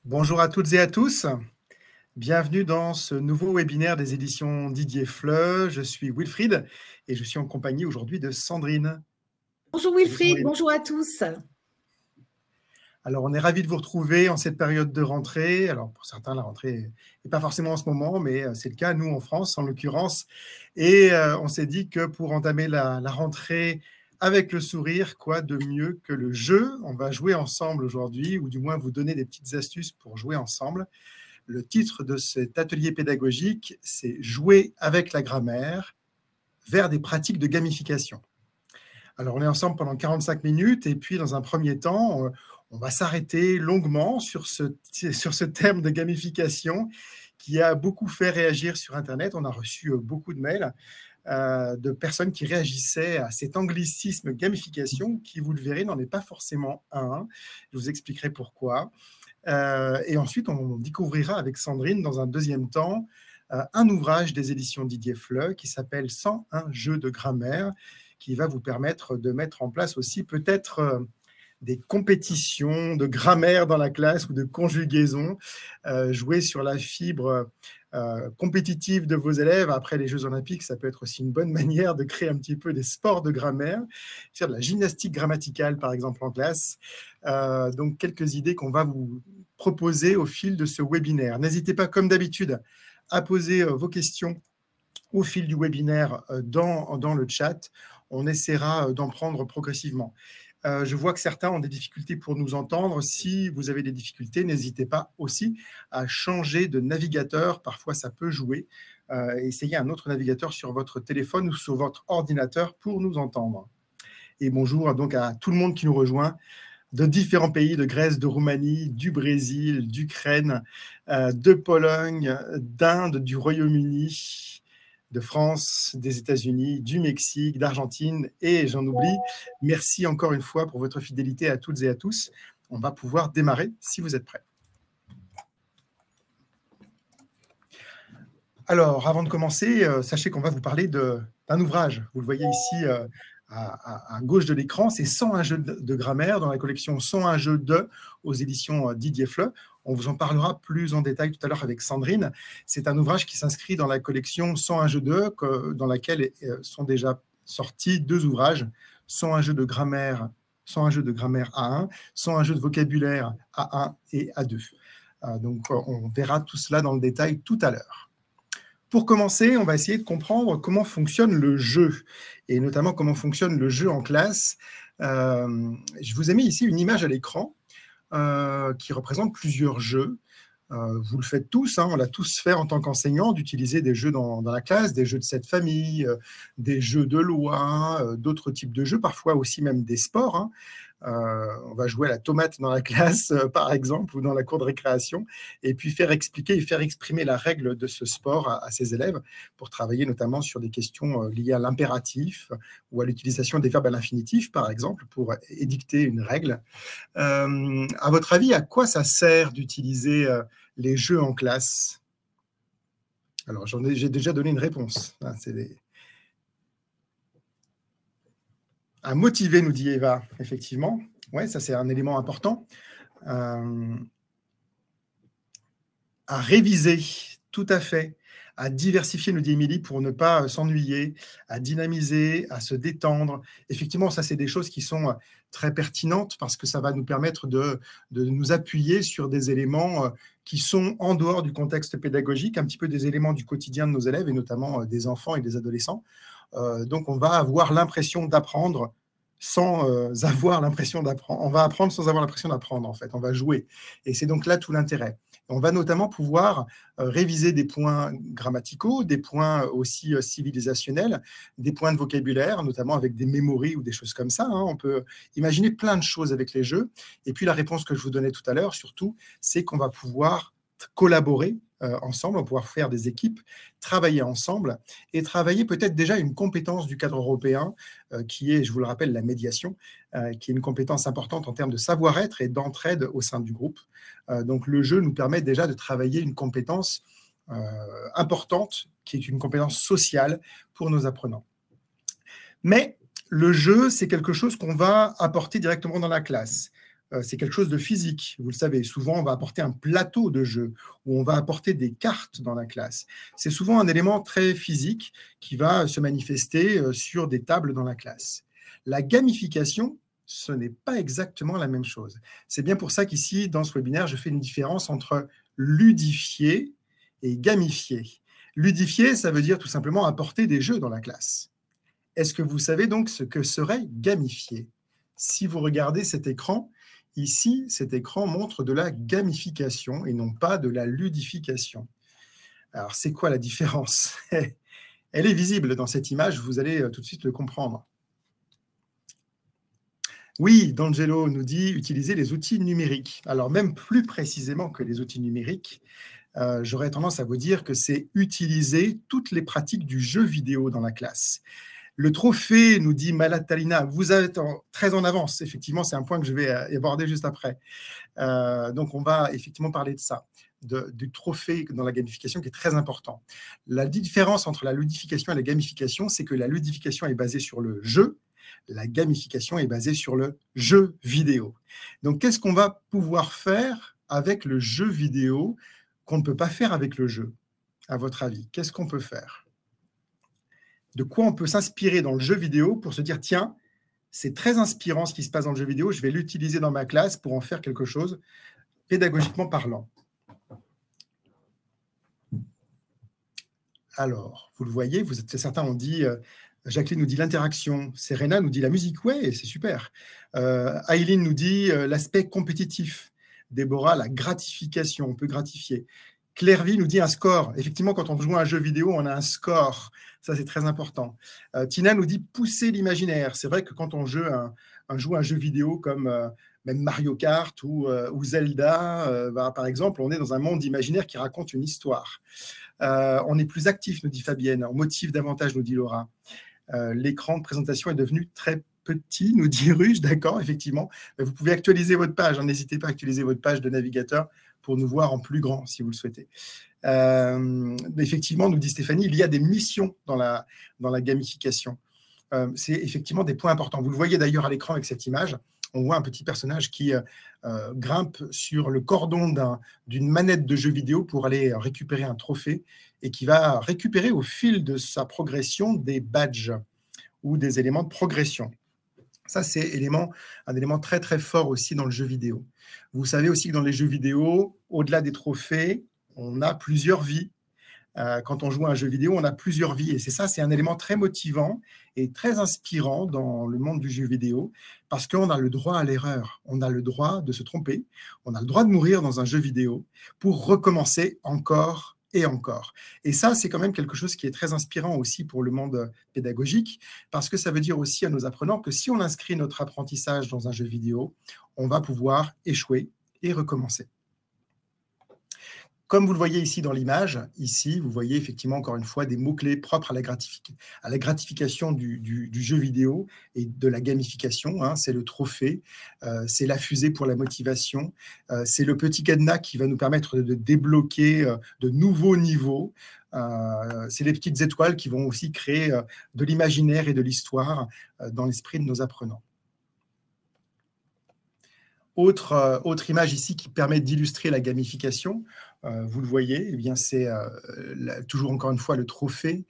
Bonjour à toutes et à tous. Bienvenue dans ce nouveau webinaire des éditions Didier Fleu. Je suis Wilfried et je suis en compagnie aujourd'hui de Sandrine. Bonjour Wilfried, bonjour à tous. Alors, on est ravis de vous retrouver en cette période de rentrée. Alors, pour certains, la rentrée n'est pas forcément en ce moment, mais c'est le cas, nous, en France, en l'occurrence. Et on s'est dit que pour entamer la rentrée avec le sourire, quoi de mieux que le jeu? On va jouer ensemble aujourd'hui, ou du moins vous donner des petites astuces pour jouer ensemble. Le titre de cet atelier pédagogique, c'est « Jouer avec la grammaire vers des pratiques de gamification ». Alors, on est ensemble pendant 45 minutes et puis, dans un premier temps, on va s'arrêter longuement sur ce thème de gamification qui a beaucoup fait réagir sur Internet. On a reçu beaucoup de mails de personnes qui réagissaient à cet anglicisme gamification qui, vous le verrez, n'en est pas forcément un. Je vous expliquerai pourquoi. Et ensuite, on découvrira avec Sandrine, dans un deuxième temps, un ouvrage des éditions Didier Fleu qui s'appelle « 101 jeux de grammaire » qui va vous permettre de mettre en place aussi peut-être des compétitions de grammaire dans la classe ou de conjugaison, jouer sur la fibre compétitive de vos élèves. Après les Jeux Olympiques, ça peut être aussi une bonne manière de créer un petit peu des sports de grammaire, faire de la gymnastique grammaticale, par exemple, en classe. Donc, quelques idées qu'on va vous proposer au fil de ce webinaire. N'hésitez pas, comme d'habitude, à poser vos questions au fil du webinaire dans le chat. On essaiera d'en prendre progressivement. Je vois que certains ont des difficultés pour nous entendre. Si vous avez des difficultés, n'hésitez pas aussi à changer de navigateur. Parfois, ça peut jouer. Essayez un autre navigateur sur votre téléphone ou sur votre ordinateur pour nous entendre. Et bonjour donc à tout le monde qui nous rejoint de différents pays, de Grèce, de Roumanie, du Brésil, d'Ukraine, de Pologne, d'Inde, du Royaume-Uni, de France, des États-Unis, du Mexique, d'Argentine, et j'en oublie. Merci encore une fois pour votre fidélité à toutes et à tous. On va pouvoir démarrer si vous êtes prêts. Alors, avant de commencer, sachez qu'on va vous parler d'un ouvrage. Vous le voyez ici à gauche de l'écran, c'est 101 jeux de grammaire dans la collection 101 jeux aux éditions Didier Fleu. On vous en parlera plus en détail tout à l'heure avec Sandrine. C'est un ouvrage qui s'inscrit dans la collection 101 jeux dans laquelle sont déjà sortis deux ouvrages, 101 jeux de grammaire, 101 jeux de grammaire A1, 101 jeux de vocabulaire A1 et A2. Donc, on verra tout cela dans le détail tout à l'heure. Pour commencer, on va essayer de comprendre comment fonctionne le jeu, et notamment comment fonctionne le jeu en classe. Je vous ai mis ici une image à l'écran qui représente plusieurs jeux. Vous le faites tous, hein, on l'a tous fait en tant qu'enseignant, d'utiliser des jeux dans la classe, des jeux de cette famille, des jeux de loi, d'autres types de jeux, parfois aussi même des sports, hein. On va jouer à la tomate dans la classe, par exemple, ou dans la cour de récréation, et puis faire expliquer et faire exprimer la règle de ce sport à ses élèves pour travailler notamment sur des questions liées à l'impératif ou à l'utilisation des verbes à l'infinitif, par exemple, pour édicter une règle. À votre avis, à quoi ça sert d'utiliser les jeux en classe? Alors, j'ai déjà donné une réponse. Hein, à motiver, nous dit Eva, effectivement. Oui, ça c'est un élément important. À réviser, tout à fait. À diversifier, nous dit Émilie, pour ne pas s'ennuyer, à dynamiser, à se détendre. Effectivement, ça c'est des choses qui sont très pertinentes parce que ça va nous permettre de nous appuyer sur des éléments qui sont en dehors du contexte pédagogique, un petit peu des éléments du quotidien de nos élèves et notamment des enfants et des adolescents. Donc, on va avoir l'impression d'apprendre sans avoir l'impression d'apprendre. On va apprendre sans avoir l'impression d'apprendre, en fait. On va jouer. Et c'est donc là tout l'intérêt. On va notamment pouvoir réviser des points grammaticaux, des points aussi civilisationnels, des points de vocabulaire, notamment avec des mémories ou des choses comme ça, hein. On peut imaginer plein de choses avec les jeux. Et puis, la réponse que je vous donnais tout à l'heure, surtout, c'est qu'on va pouvoir collaborer ensemble, on va pouvoir faire des équipes, travailler ensemble et travailler peut-être déjà une compétence du cadre européen qui est, je vous le rappelle, la médiation, qui est une compétence importante en termes de savoir-être et d'entraide au sein du groupe. Donc le jeu nous permet déjà de travailler une compétence importante qui est une compétence sociale pour nos apprenants. Mais le jeu, c'est quelque chose qu'on va apporter directement dans la classe. c'est quelque chose de physique. Vous le savez, souvent, on va apporter un plateau de jeu ou on va apporter des cartes dans la classe. C'est souvent un élément très physique qui va se manifester sur des tables dans la classe. La gamification, ce n'est pas exactement la même chose. C'est bien pour ça qu'ici, dans ce webinaire, je fais une différence entre ludifier et gamifier. Ludifier, ça veut dire tout simplement apporter des jeux dans la classe. Est-ce que vous savez donc ce que serait gamifier? Si vous regardez cet écran, ici, cet écran montre de la gamification et non pas de la ludification. Alors, c'est quoi la différence? Elle est visible dans cette image, vous allez tout de suite le comprendre. Oui, D'Angelo nous dit utiliser les outils numériques. Alors, même plus précisément que les outils numériques, j'aurais tendance à vous dire que c'est utiliser toutes les pratiques du jeu vidéo dans la classe. Le trophée, nous dit Malatalina, vous êtes très en avance. Effectivement, c'est un point que je vais aborder juste après. Donc, on va effectivement parler de ça, du trophée dans la gamification qui est très important. La différence entre la ludification et la gamification, c'est que la ludification est basée sur le jeu, la gamification est basée sur le jeu vidéo. Donc, qu'est-ce qu'on va pouvoir faire avec le jeu vidéo qu'on ne peut pas faire avec le jeu, à votre avis? Qu'est-ce qu'on peut faire? De quoi on peut s'inspirer dans le jeu vidéo pour se dire, tiens, c'est très inspirant ce qui se passe dans le jeu vidéo, je vais l'utiliser dans ma classe pour en faire quelque chose pédagogiquement parlant. Alors, vous le voyez, certains ont dit, Jacqueline nous dit l'interaction, Serena nous dit la musique, ouais, c'est super. Aileen nous dit l'aspect compétitif. Déborah, la gratification, on peut gratifier. Clairvy nous dit un score. Effectivement, quand on joue à un jeu vidéo, on a un score. Ça, c'est très important. Tina nous dit pousser l'imaginaire. C'est vrai que quand on joue un jeu vidéo comme même Mario Kart ou Zelda, par exemple, on est dans un monde imaginaire qui raconte une histoire. On est plus actif, nous dit Fabienne. On motive davantage, nous dit Laura. L'écran de présentation est devenu très petit, nous dit Ruge. D'accord, effectivement. Vous pouvez actualiser votre page. N'hésitez pas à actualiser votre page de navigateur pour nous voir en plus grand, si vous le souhaitez. Effectivement, nous dit Stéphanie, il y a des missions dans la gamification. C'est effectivement des points importants. Vous le voyez d'ailleurs à l'écran avec cette image. On voit un petit personnage qui grimpe sur le cordon d'une manette de jeu vidéo pour aller récupérer un trophée et qui va récupérer au fil de sa progression des badges ou des éléments de progression. Ça, c'est un élément très, très fort aussi dans le jeu vidéo. Vous savez aussi que dans les jeux vidéo, au-delà des trophées, on a plusieurs vies. Quand on joue à un jeu vidéo, on a plusieurs vies. Et c'est un élément très motivant et très inspirant dans le monde du jeu vidéo parce qu'on a le droit à l'erreur. On a le droit de se tromper. On a le droit de mourir dans un jeu vidéo pour recommencer encore et encore. Et ça, c'est quand même quelque chose qui est très inspirant aussi pour le monde pédagogique parce que ça veut dire aussi à nos apprenants que si on inscrit notre apprentissage dans un jeu vidéo, on va pouvoir échouer et recommencer. Comme vous le voyez ici dans l'image, ici, vous voyez effectivement encore une fois des mots-clés propres à la gratification du jeu vidéo et de la gamification. Hein. C'est le trophée, c'est la fusée pour la motivation, c'est le petit cadenas qui va nous permettre de débloquer de nouveaux niveaux. C'est les petites étoiles qui vont aussi créer de l'imaginaire et de l'histoire dans l'esprit de nos apprenants. Autre image ici qui permet d'illustrer la gamification, vous le voyez, eh bien c'est toujours encore une fois le trophée,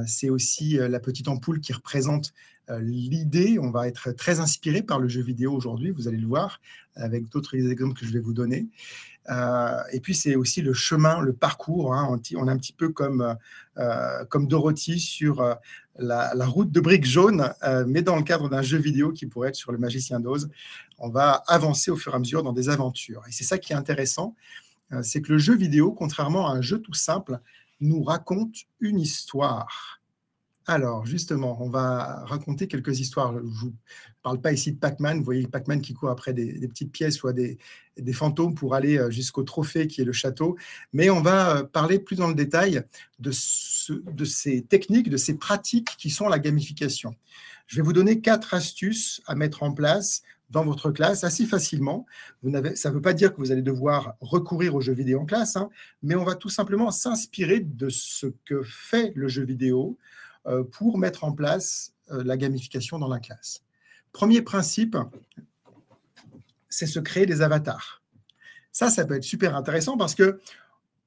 c'est aussi la petite ampoule qui représente l'idée. On va être très inspiré par le jeu vidéo aujourd'hui, vous allez le voir, avec d'autres exemples que je vais vous donner. Et puis c'est aussi le chemin, le parcours, hein. On est un petit peu comme Dorothy sur la route de briques jaunes, mais dans le cadre d'un jeu vidéo qui pourrait être sur le Magicien d'Oz. On va avancer au fur et à mesure dans des aventures. Et c'est ça qui est intéressant, c'est que le jeu vidéo, contrairement à un jeu tout simple, nous raconte une histoire. Alors, justement, on va raconter quelques histoires. Je ne vous parle pas ici de Pac-Man. Vous voyez Pac-Man qui court après des petites pièces ou des fantômes pour aller jusqu'au trophée qui est le château. Mais on va parler plus dans le détail de ces techniques, de ces pratiques qui sont la gamification. Je vais vous donner 4 astuces à mettre en place dans votre classe assez facilement. Ça ne veut pas dire que vous allez devoir recourir aux jeux vidéo en classe, hein, mais on va tout simplement s'inspirer de ce que fait le jeu vidéo pour mettre en place la gamification dans la classe. Premier principe, c'est se créer des avatars. Ça peut être super intéressant parce que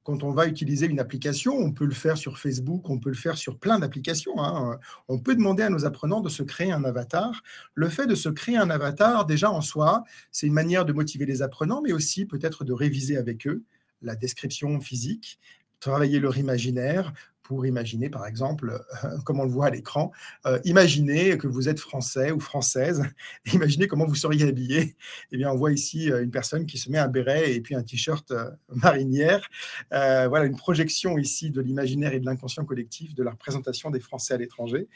quand on va utiliser une application, on peut le faire sur Facebook, on peut le faire sur plein d'applications, hein. On peut demander à nos apprenants de se créer un avatar. Le fait de se créer un avatar, déjà en soi, c'est une manière de motiver les apprenants, mais aussi peut-être de réviser avec eux la description physique, travailler leur imaginaire pour imaginer, par exemple, comme on le voit à l'écran, imaginez que vous êtes français ou française, imaginez comment vous seriez habillé. Eh bien, on voit ici une personne qui se met un béret et puis un t-shirt marinière. Voilà une projection ici de l'imaginaire et de l'inconscient collectif de la représentation des Français à l'étranger.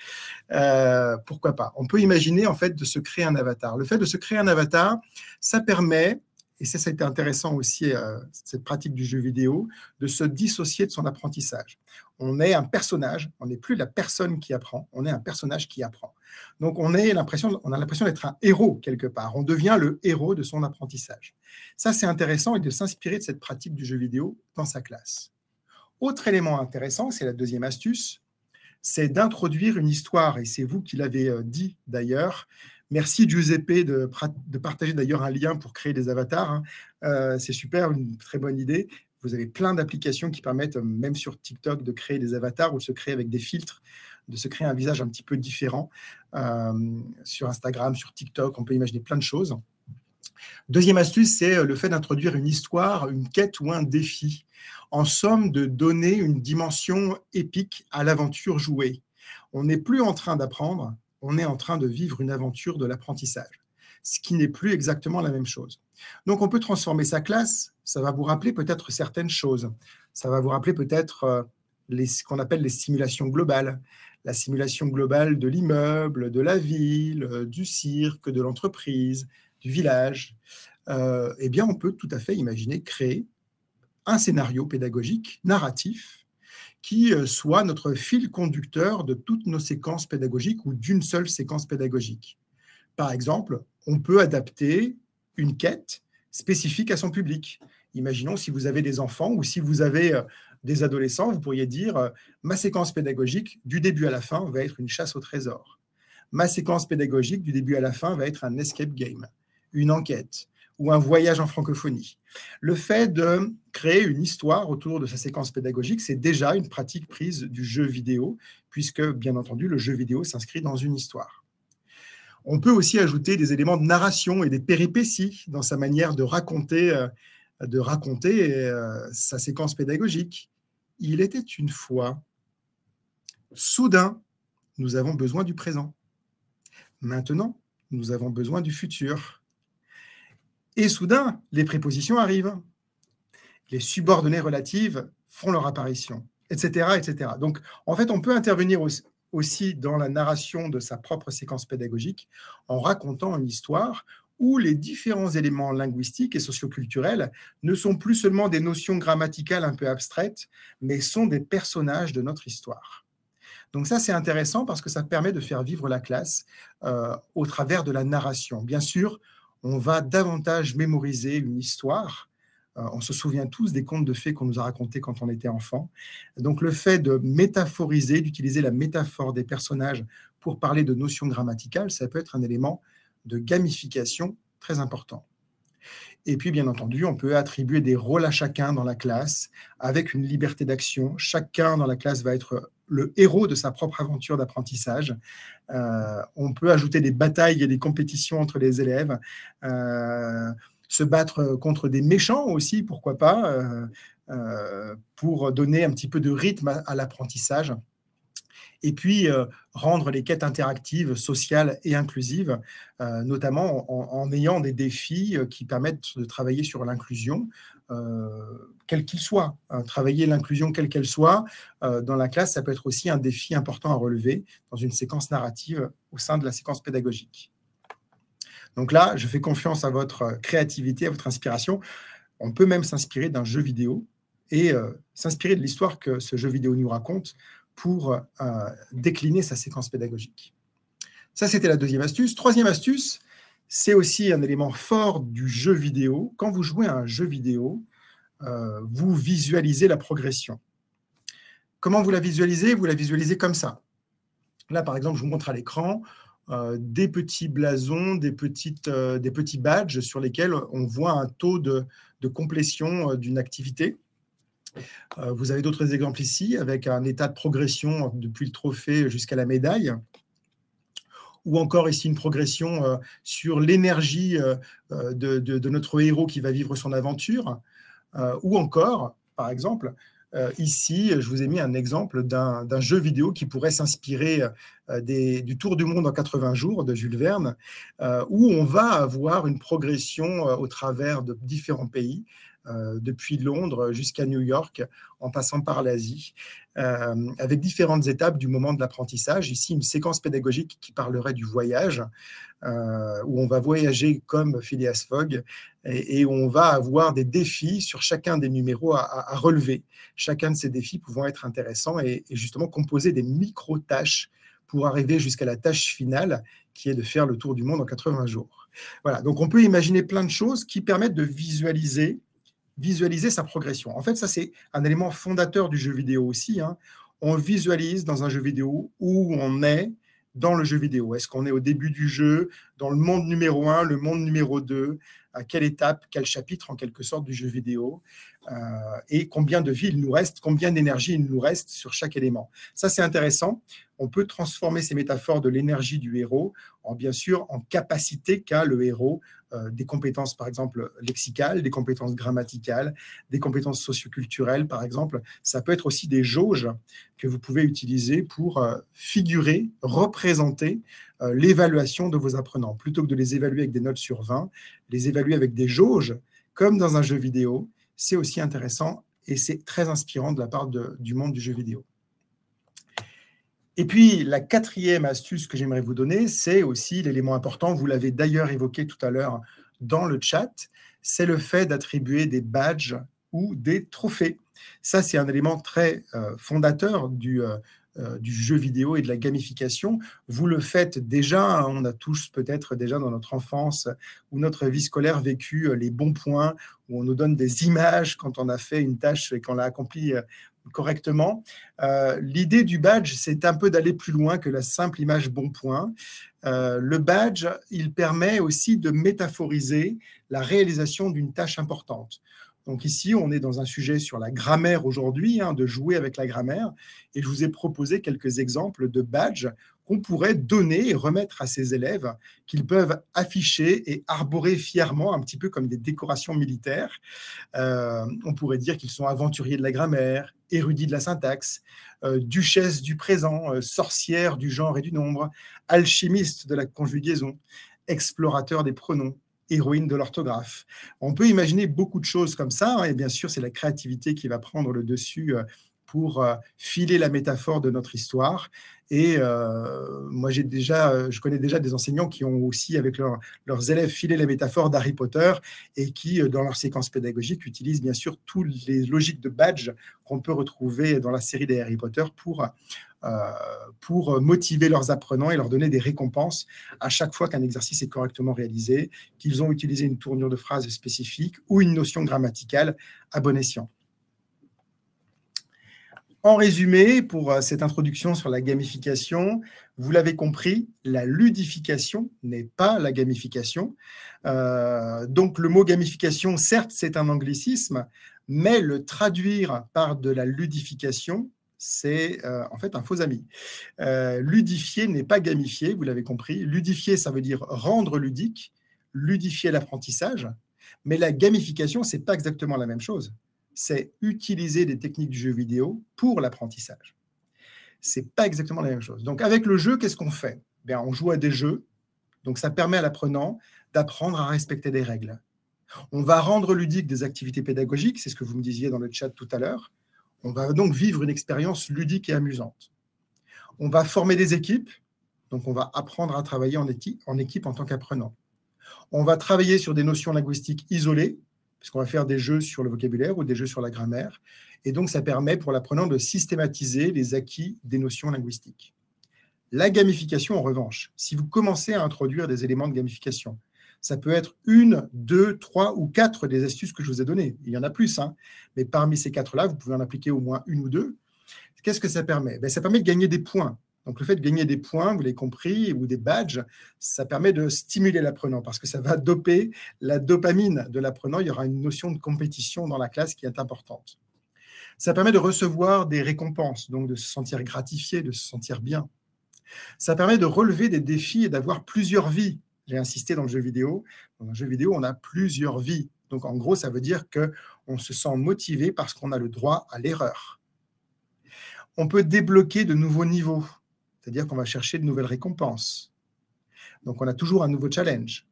Pourquoi pas? On peut imaginer en fait de se créer un avatar. Le fait de se créer un avatar, ça permet, et ça a été intéressant aussi, cette pratique du jeu vidéo, de se dissocier de son apprentissage. On est un personnage, on n'est plus la personne qui apprend, on est un personnage qui apprend. Donc on a l'impression d'être un héros quelque part, on devient le héros de son apprentissage. Ça c'est intéressant, et de s'inspirer de cette pratique du jeu vidéo dans sa classe. Autre élément intéressant, c'est la deuxième astuce, c'est d'introduire une histoire, et c'est vous qui l'avez dit d'ailleurs. Merci Giuseppe de partager d'ailleurs un lien pour créer des avatars. C'est super, une très bonne idée. Vous avez plein d'applications qui permettent, même sur TikTok, de créer des avatars ou de se créer avec des filtres, de se créer un visage un petit peu différent. Sur Instagram, sur TikTok, on peut imaginer plein de choses. Deuxième astuce, c'est le fait d'introduire une histoire, une quête ou un défi. En somme, de donner une dimension épique à l'aventure jouée. On n'est plus en train d'apprendre, on est en train de vivre une aventure de l'apprentissage, ce qui n'est plus exactement la même chose. Donc, on peut transformer sa classe, ça va vous rappeler peut-être certaines choses. Ça va vous rappeler peut-être ce qu'on appelle les simulations globales. La simulation globale de l'immeuble, de la ville, du cirque, de l'entreprise, du village. Eh bien, on peut tout à fait imaginer créer un scénario pédagogique, narratif, qui soit notre fil conducteur de toutes nos séquences pédagogiques ou d'une seule séquence pédagogique. Par exemple, on peut adapter une quête spécifique à son public. Imaginons si vous avez des enfants ou si vous avez des adolescents, vous pourriez dire ma séquence pédagogique du début à la fin va être une chasse au trésor. Ma séquence pédagogique du début à la fin va être un escape game, une enquête ou un voyage en francophonie. Le fait de créer une histoire autour de sa séquence pédagogique, c'est déjà une pratique prise du jeu vidéo, puisque, bien entendu, le jeu vidéo s'inscrit dans une histoire. On peut aussi ajouter des éléments de narration et des péripéties dans sa manière de raconter sa séquence pédagogique. Il était une fois, soudain, nous avons besoin du présent. Maintenant, nous avons besoin du futur. Et soudain, les prépositions arrivent. Les subordonnées relatives font leur apparition, etc., etc. Donc, en fait, on peut intervenir aussi dans la narration de sa propre séquence pédagogique en racontant une histoire où les différents éléments linguistiques et socioculturels ne sont plus seulement des notions grammaticales un peu abstraites, mais sont des personnages de notre histoire. Donc ça, c'est intéressant parce que ça permet de faire vivre la classe au travers de la narration. Bien sûr, on va davantage mémoriser une histoire. On se souvient tous des contes de fées qu'on nous a racontés quand on était enfant. Donc le fait de métaphoriser, d'utiliser la métaphore des personnages pour parler de notions grammaticales, ça peut être un élément de gamification très important. Et puis, bien entendu, on peut attribuer des rôles à chacun dans la classe avec une liberté d'action. Chacun dans la classe va être le héros de sa propre aventure d'apprentissage. On peut ajouter des batailles et des compétitions entre les élèves, se battre contre des méchants aussi, pourquoi pas, pour donner un petit peu de rythme à l'apprentissage. Et puis, rendre les quêtes interactives, sociales et inclusives, notamment en ayant des défis qui permettent de travailler sur l'inclusion, quel qu'il soit. Travailler l'inclusion quelle qu'elle soit, dans la classe, ça peut être aussi un défi important à relever dans une séquence narrative au sein de la séquence pédagogique. Donc là, je fais confiance à votre créativité, à votre inspiration. On peut même s'inspirer d'un jeu vidéo et s'inspirer de l'histoire que ce jeu vidéo nous raconte pour décliner sa séquence pédagogique. Ça, c'était la deuxième astuce. Troisième astuce, c'est aussi un élément fort du jeu vidéo. Quand vous jouez à un jeu vidéo, vous visualisez la progression. Comment vous la visualisez? Vous la visualisez comme ça. Là, par exemple, je vous montre à l'écran, des petits blasons, des petits badges sur lesquels on voit un taux de complétion d'une activité. Vous avez d'autres exemples ici, avec un état de progression depuis le trophée jusqu'à la médaille. Ou encore ici une progression sur l'énergie de notre héros qui va vivre son aventure. Ou encore, par exemple, ici, je vous ai mis un exemple d'un jeu vidéo qui pourrait s'inspirer du Tour du monde en 80 jours de Jules Verne, où on va avoir une progression au travers de différents pays, depuis Londres jusqu'à New York, en passant par l'Asie, avec différentes étapes du moment de l'apprentissage. Ici, une séquence pédagogique qui parlerait du voyage, où on va voyager comme Phileas Fogg, et où on va avoir des défis sur chacun des numéros à relever. Chacun de ces défis pouvant être intéressants et justement composer des micro-tâches pour arriver jusqu'à la tâche finale, qui est de faire le tour du monde en 80 jours. Voilà, donc on peut imaginer plein de choses qui permettent de visualiser sa progression. En fait, ça, c'est un élément fondateur du jeu vidéo aussi. On visualise dans un jeu vidéo où on est dans le jeu vidéo. Est-ce qu'on est au début du jeu, dans le monde numéro 1, le monde numéro 2, à quelle étape, quel chapitre en quelque sorte du jeu vidéo, et combien de vie il nous reste, combien d'énergie il nous reste sur chaque élément. Ça, c'est intéressant. On peut transformer ces métaphores de l'énergie du héros bien sûr, en capacité qu'a le héros, des compétences, par exemple, lexicales, des compétences grammaticales, des compétences socioculturelles, par exemple. Ça peut être aussi des jauges que vous pouvez utiliser pour figurer, représenter l'évaluation de vos apprenants. Plutôt que de les évaluer avec des notes sur 20, les évaluer avec des jauges, comme dans un jeu vidéo, c'est aussi intéressant et c'est très inspirant de la part du monde du jeu vidéo. Et puis, la quatrième astuce que j'aimerais vous donner, c'est aussi l'élément important, vous l'avez d'ailleurs évoqué tout à l'heure dans le chat, c'est le fait d'attribuer des badges ou des trophées. Ça, c'est un élément très fondateur du jeu vidéo et de la gamification. Vous le faites déjà, on a tous peut-être déjà dans notre enfance ou notre vie scolaire vécu les bons points, où on nous donne des images quand on a fait une tâche et qu'on l'a accomplie correctement. L'idée du badge, c'est un peu d'aller plus loin que la simple image bon point. Le badge, il permet aussi de métaphoriser la réalisation d'une tâche importante. Donc ici, on est dans un sujet sur la grammaire aujourd'hui, de jouer avec la grammaire, et je vous ai proposé quelques exemples de badges qu'on pourrait donner et remettre à ces élèves, qu'ils peuvent afficher et arborer fièrement, un petit peu comme des décorations militaires. On pourrait dire qu'ils sont aventuriers de la grammaire, érudits de la syntaxe, duchesse du présent, sorcière du genre et du nombre, alchimiste de la conjugaison, explorateur des pronoms, héroïne de l'orthographe. On peut imaginer beaucoup de choses comme ça, et bien sûr, c'est la créativité qui va prendre le dessus pour filer la métaphore de notre histoire. Et moi, je connais déjà des enseignants qui ont aussi, avec leurs élèves, filé la métaphore d'Harry Potter et qui, dans leur séquence pédagogique, utilisent bien sûr toutes les logiques de badge qu'on peut retrouver dans la série des Harry Potter pour motiver leurs apprenants et leur donner des récompenses à chaque fois qu'un exercice est correctement réalisé, qu'ils ont utilisé une tournure de phrase spécifique ou une notion grammaticale à bon escient. En résumé, pour cette introduction sur la gamification, vous l'avez compris, la ludification n'est pas la gamification. Donc le mot gamification, certes, c'est un anglicisme, mais le traduire par de la ludification, c'est en fait un faux ami. Ludifier n'est pas gamifier, vous l'avez compris. Ludifier, ça veut dire rendre ludique, ludifier l'apprentissage, mais la gamification, ce n'est pas exactement la même chose. C'est utiliser des techniques du jeu vidéo pour l'apprentissage. Ce n'est pas exactement la même chose. Donc, avec le jeu, qu'est-ce qu'on fait ? Bien, on joue à des jeux, donc ça permet à l'apprenant d'apprendre à respecter des règles. On va rendre ludique des activités pédagogiques, c'est ce que vous me disiez dans le chat tout à l'heure. On va donc vivre une expérience ludique et amusante. On va former des équipes, donc on va apprendre à travailler en équipe en tant qu'apprenant. On va travailler sur des notions linguistiques isolées, puisqu'on va faire des jeux sur le vocabulaire ou des jeux sur la grammaire. Et donc, ça permet pour l'apprenant de systématiser les acquis des notions linguistiques. La gamification, en revanche, si vous commencez à introduire des éléments de gamification, ça peut être 1, 2, 3 ou 4 des astuces que je vous ai données. Il y en a plus, mais parmi ces 4-là, vous pouvez en appliquer au moins 1 ou 2. Qu'est-ce que ça permet ? Ça permet de gagner des points. Donc, le fait de gagner des points, vous l'avez compris, ou des badges, ça permet de stimuler l'apprenant parce que ça va doper la dopamine de l'apprenant. Il y aura une notion de compétition dans la classe qui est importante. Ça permet de recevoir des récompenses, donc de se sentir gratifié, de se sentir bien. Ça permet de relever des défis et d'avoir plusieurs vies. J'ai insisté dans le jeu vidéo. Dans le jeu vidéo, on a plusieurs vies. Donc, en gros, ça veut dire qu'on se sent motivé parce qu'on a le droit à l'erreur. On peut débloquer de nouveaux niveaux, c'est-à-dire qu'on va chercher de nouvelles récompenses. Donc, on a toujours un nouveau challenge.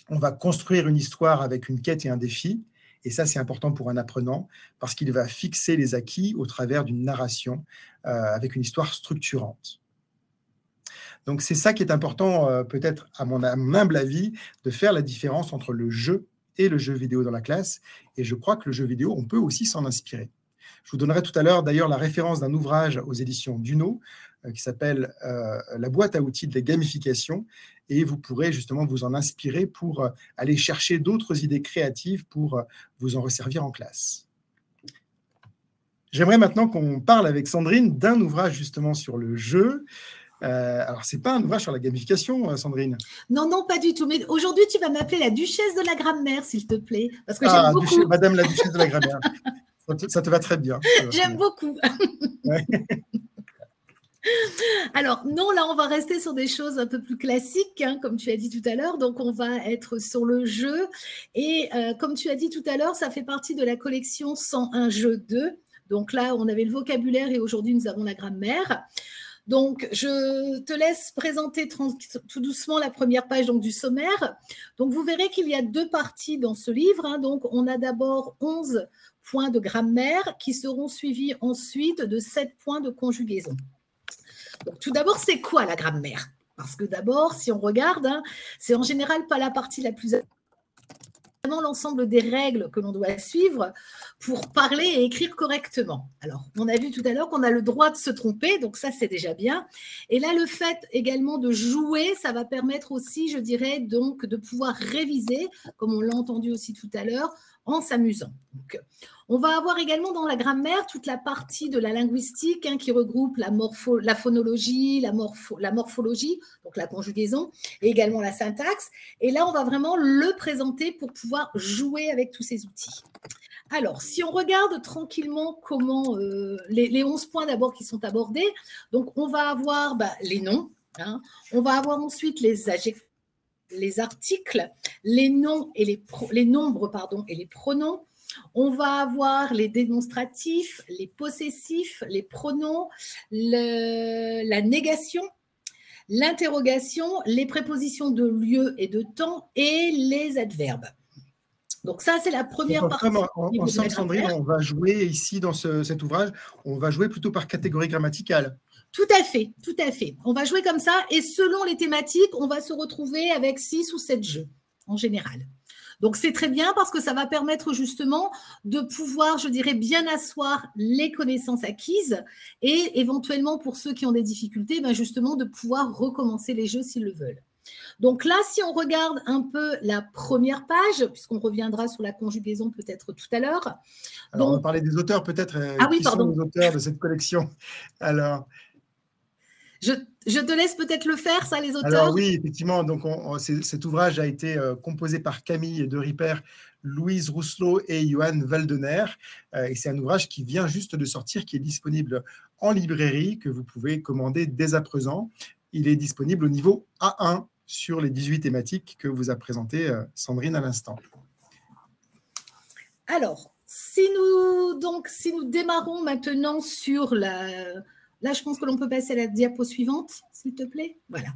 On va construire une histoire avec une quête et un défi. Et ça, c'est important pour un apprenant parce qu'il va fixer les acquis au travers d'une narration avec une histoire structurante. Donc, c'est ça qui est important, peut-être à mon humble avis, de faire la différence entre le jeu et le jeu vidéo dans la classe. Et je crois que le jeu vidéo, on peut aussi s'en inspirer. Je vous donnerai tout à l'heure, d'ailleurs, la référence d'un ouvrage aux éditions Duno qui s'appelle « La boîte à outils de la gamification ». Et vous pourrez justement vous en inspirer pour aller chercher d'autres idées créatives pour vous en resservir en classe. J'aimerais maintenant qu'on parle avec Sandrine d'un ouvrage justement sur le jeu. Alors, ce n'est pas un ouvrage sur la gamification, Sandrine? Non, non, pas du tout. Mais aujourd'hui, tu vas m'appeler la duchesse de la grammaire, s'il te plaît. Parce que j'aime beaucoup. Madame la duchesse de la grammaire. Ça te va très bien. J'aime beaucoup. Ouais. Alors, non, là, on va rester sur des choses un peu plus classiques, hein, comme tu as dit tout à l'heure. Donc, on va être sur le jeu. Et comme tu as dit tout à l'heure, ça fait partie de la collection 101 jeux 2. Donc là, on avait le vocabulaire et aujourd'hui, nous avons la grammaire. Donc, je te laisse présenter tout doucement la première page donc, du sommaire. Donc, vous verrez qu'il y a 2 parties dans ce livre. Hein. Donc, on a d'abord 11 points de grammaire qui seront suivis ensuite de 7 points de conjugaison. Donc, tout d'abord, c'est quoi la grammaire? Parce que d'abord, si on regarde, hein, c'est en général pas la partie la plus... l'ensemble des règles que l'on doit suivre pour parler et écrire correctement. Alors, on a vu tout à l'heure qu'on a le droit de se tromper, donc ça, c'est déjà bien. Et là, le fait également de jouer, ça va permettre aussi, je dirais, donc de pouvoir réviser, comme on l'a entendu aussi tout à l'heure, en s'amusant. Donc, on va avoir également dans la grammaire toute la partie de la linguistique hein, qui regroupe la phonologie, la morphologie, donc la conjugaison, et également la syntaxe. Et là, on va vraiment le présenter pour pouvoir jouer avec tous ces outils. Alors, si on regarde tranquillement comment les 11 points d'abord qui sont abordés, donc on va avoir les noms, hein, on va avoir ensuite les adjectifs, les articles, les noms et les nombres pardon, et les pronoms. On va avoir les démonstratifs, les possessifs, les pronoms, la négation, l'interrogation, les prépositions de lieu et de temps et les adverbes. Donc ça, c'est la première partie. Ensemble, Sandrine, on va jouer ici dans cet ouvrage, on va jouer plutôt par catégorie grammaticale. Tout à fait, tout à fait. On va jouer comme ça et selon les thématiques, on va se retrouver avec 6 ou 7 jeux en général. Donc, c'est très bien parce que ça va permettre justement de pouvoir, je dirais, bien asseoir les connaissances acquises et éventuellement, pour ceux qui ont des difficultés, justement, de pouvoir recommencer les jeux s'ils le veulent. Donc là, si on regarde un peu la première page, puisqu'on reviendra sur la conjugaison peut-être tout à l'heure. Alors, on va parler des auteurs peut-être. Qui sont les auteurs de cette collection? Alors... Je te laisse peut-être le faire, ça, les auteurs. Alors oui, effectivement, donc cet ouvrage a été composé par Camille de Ripper, Louise Rousselot et Johan Waldener. Et c'est un ouvrage qui vient juste de sortir, qui est disponible en librairie, que vous pouvez commander dès à présent. Il est disponible au niveau A1 sur les 18 thématiques que vous a présentées Sandrine à l'instant. Alors, si nous démarrons maintenant sur la... Là, je pense que l'on peut passer à la diapo suivante, s'il te plaît. Voilà.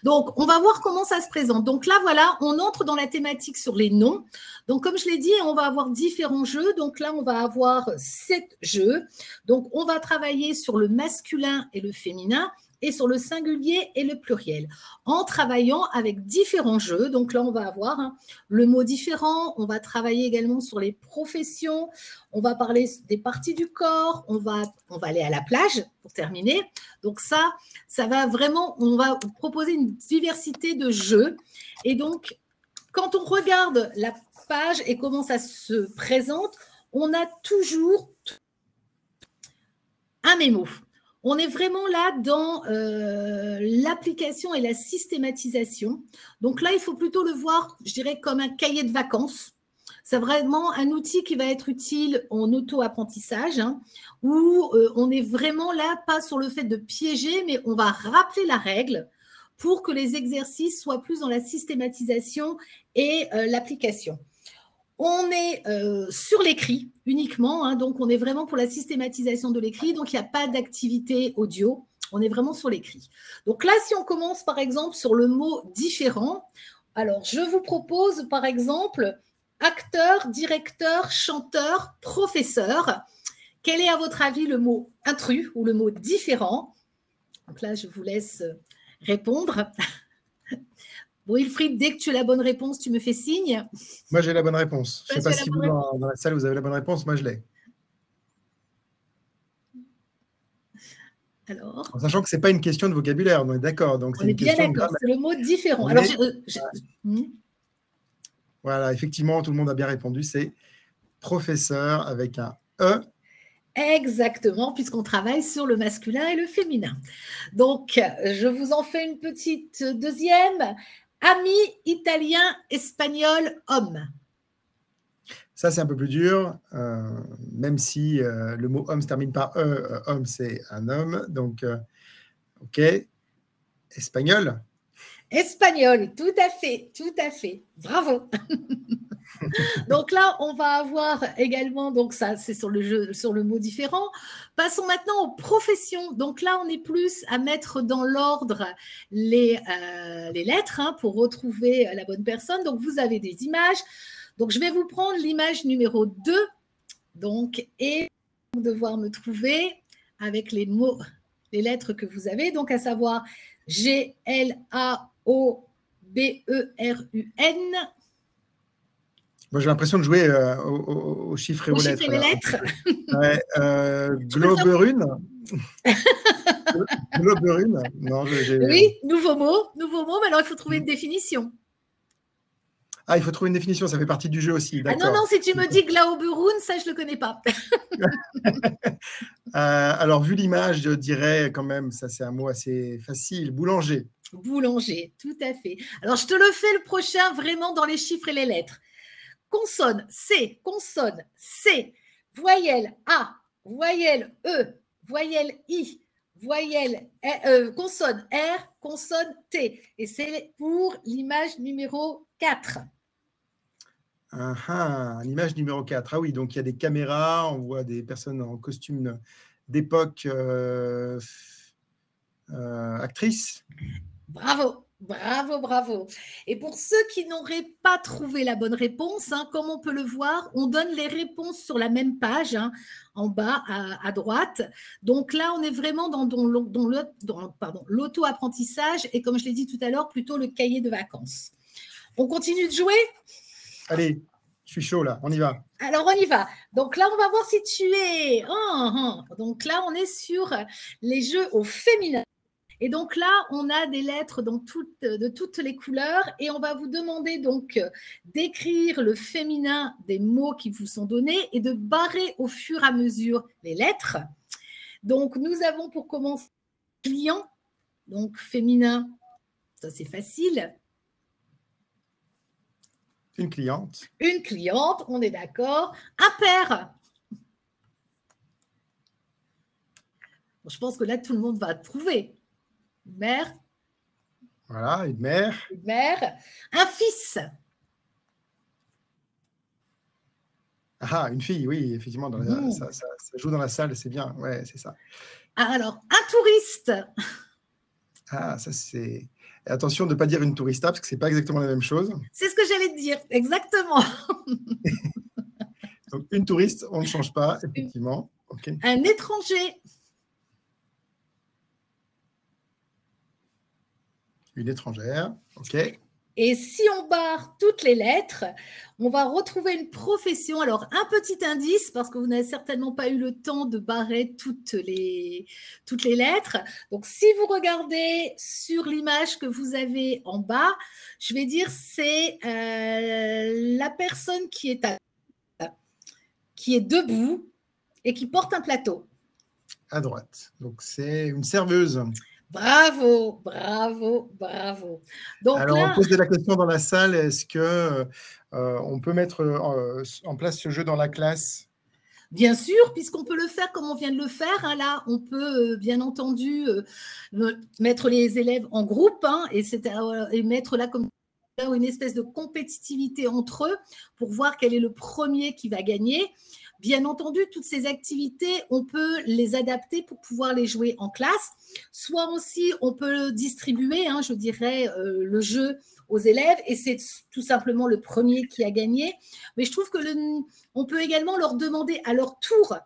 Donc, on va voir comment ça se présente. Donc là, voilà, on entre dans la thématique sur les noms. Donc, comme je l'ai dit, on va avoir différents jeux. Donc là, on va avoir 7 jeux. Donc, on va travailler sur le masculin et le féminin et sur le singulier et le pluriel, en travaillant avec différents jeux. Donc là, on va avoir le mot différent, on va travailler également sur les professions, on va parler des parties du corps, on va aller à la plage pour terminer. Donc ça va vraiment, on va proposer une diversité de jeux. Et donc, quand on regarde la page et comment ça se présente, on a toujours un mémo. On est vraiment là dans l'application et la systématisation. Donc là, il faut plutôt le voir, je dirais, comme un cahier de vacances. C'est vraiment un outil qui va être utile en auto-apprentissage, hein, où on est vraiment là, pas sur le fait de piéger, mais on va rappeler la règle pour que les exercices soient plus dans la systématisation et l'application. On est sur l'écrit uniquement, hein, donc on est vraiment pour la systématisation de l'écrit, donc il n'y a pas d'activité audio, on est vraiment sur l'écrit. Donc là, si on commence par exemple sur le mot différent, alors je vous propose par exemple acteur, directeur, chanteur, professeur. Quel est à votre avis le mot intrus ou le mot différent? Donc là, je vous laisse répondre. Wilfried, dès que tu as la bonne réponse, tu me fais signe. Moi, j'ai la bonne réponse. Je ne sais pas si vous, dans la salle, vous avez la bonne réponse. Moi, je l'ai. Alors, en sachant que ce n'est pas une question de vocabulaire, on est d'accord. Donc, on est bien d'accord, c'est le mot différent. Alors, voilà, effectivement, tout le monde a bien répondu. C'est professeur avec un E. Exactement, puisqu'on travaille sur le masculin et le féminin. Donc, je vous en fais une petite deuxième. Ami, italien, espagnol, homme. Ça, c'est un peu plus dur, même si le mot homme se termine par E. Homme, c'est un homme. Donc, OK. Espagnol. Espagnol, tout à fait, tout à fait. Bravo. Donc là, on va avoir également, donc ça, c'est sur le mot différent. Passons maintenant aux professions. Donc là, on est plus à mettre dans l'ordre les lettres, hein, pour retrouver la bonne personne. Donc, vous avez des images. Donc, je vais vous prendre l'image numéro 2. Donc, et vous allez devoir me trouver avec les mots, les lettres que vous avez. Donc, à savoir G-L-A-O-B-E-R-U-N. Moi, j'ai l'impression de jouer aux chiffres et aux lettres. Aux chiffres et les lettres. Ouais, Globerune. Globerune. Non, oui, nouveau mot. Mais alors, il faut trouver une définition. Ah, il faut trouver une définition, ça fait partie du jeu aussi. Ah non, si tu me dis Glauberune, ça, je ne le connais pas. Alors, vu l'image, je dirais quand même, ça c'est un mot assez facile, boulanger. Boulanger, tout à fait. Alors, je te le fais le prochain, vraiment dans les chiffres et les lettres. Consonne C, voyelle A, voyelle E, voyelle I, voyelle consonne R, consonne T. Et c'est pour l'image numéro 4. L'image numéro 4. Ah oui, donc il y a des caméras, on voit des personnes en costume d'époque, actrices. Bravo. Et pour ceux qui n'auraient pas trouvé la bonne réponse, hein, comme on peut le voir, on donne les réponses sur la même page, hein, en bas à droite. Donc là, on est vraiment dans l'auto-apprentissage et comme je l'ai dit tout à l'heure, plutôt le cahier de vacances. On continue de jouer? Allez, je suis chaud là, on y va. Alors, on y va. Donc là, on va voir si tu es… Donc là, on est sur les jeux au féminin. Et donc là, on a des lettres de toutes les couleurs et on va vous demander donc d'écrire le féminin des mots qui vous sont donnés et de barrer au fur et à mesure les lettres. Donc, nous avons pour commencer client, donc féminin, ça c'est facile. Une cliente. Une cliente, on est d'accord. Un père. Bon, je pense que là, tout le monde va trouver. Une mère. Voilà, une mère. Une mère. Un fils. Une fille, oui, effectivement. Ça joue dans la salle, c'est bien. Ouais, c'est ça. Alors, un touriste. Ça c'est… Attention de ne pas dire une tourista, parce que ce n'est pas exactement la même chose. C'est ce que j'allais te dire, exactement. Donc, une touriste, on ne change pas, effectivement. Okay. Un étranger. Une étrangère, OK. Et si on barre toutes les lettres, on va retrouver une profession. Alors, un petit indice, parce que vous n'avez certainement pas eu le temps de barrer toutes les lettres. Donc, si vous regardez sur l'image que vous avez en bas, je vais dire c'est la personne qui est debout et qui porte un plateau. à droite. Donc, c'est une serveuse. Bravo, bravo, bravo. Donc Alors, on là, pose la question dans la salle, est-ce que on peut mettre en place ce jeu dans la classe? bien sûr, puisqu'on peut le faire comme on vient de le faire, hein, là, on peut bien entendu mettre les élèves en groupe et mettre là comme une espèce de compétitivité entre eux pour voir quel est le premier qui va gagner. Bien entendu, toutes ces activités, on peut les adapter pour pouvoir les jouer en classe. Soit aussi, on peut distribuer, je dirais, le jeu aux élèves et c'est tout simplement le premier qui a gagné. Mais je trouve que on peut également leur demander à leur tour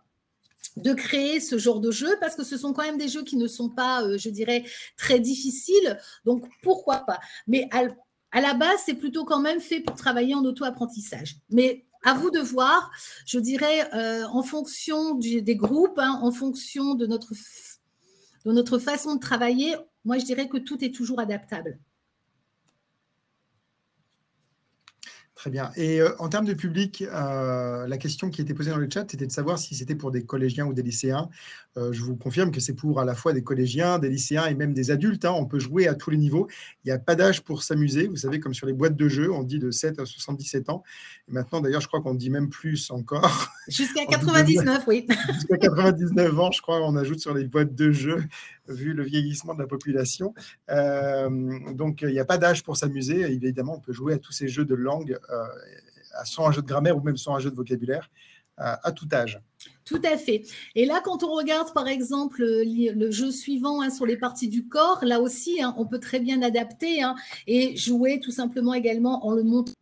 de créer ce genre de jeu parce que ce sont quand même des jeux qui ne sont pas, je dirais, très difficiles. Donc, pourquoi pas? Mais à la base, c'est plutôt quand même fait pour travailler en auto-apprentissage. Mais à vous de voir, je dirais, en fonction des groupes, en fonction de notre façon de travailler, moi, je dirais que tout est toujours adaptable. Très bien. Et en termes de public, la question qui était posée dans le chat, c'était de savoir si c'était pour des collégiens ou des lycéens. Je vous confirme que c'est pour à la fois des collégiens, des lycéens et même des adultes. On peut jouer à tous les niveaux. Il n'y a pas d'âge pour s'amuser. Vous savez, comme sur les boîtes de jeux, on dit de 7 à 77 ans. Et maintenant, d'ailleurs, je crois qu'on dit même plus encore. Jusqu'à 99, oui. Jusqu'à 99 ans, je crois, on ajoute sur les boîtes de jeux, vu le vieillissement de la population. Donc, il n'y a pas d'âge pour s'amuser. Évidemment, on peut jouer à tous ces jeux de langue, soit un jeu de grammaire ou même soit un jeu de vocabulaire, à tout âge. Tout à fait. Et là, quand on regarde, par exemple, le jeu suivant sur les parties du corps, là aussi, on peut très bien adapter et jouer tout simplement également en le montrant,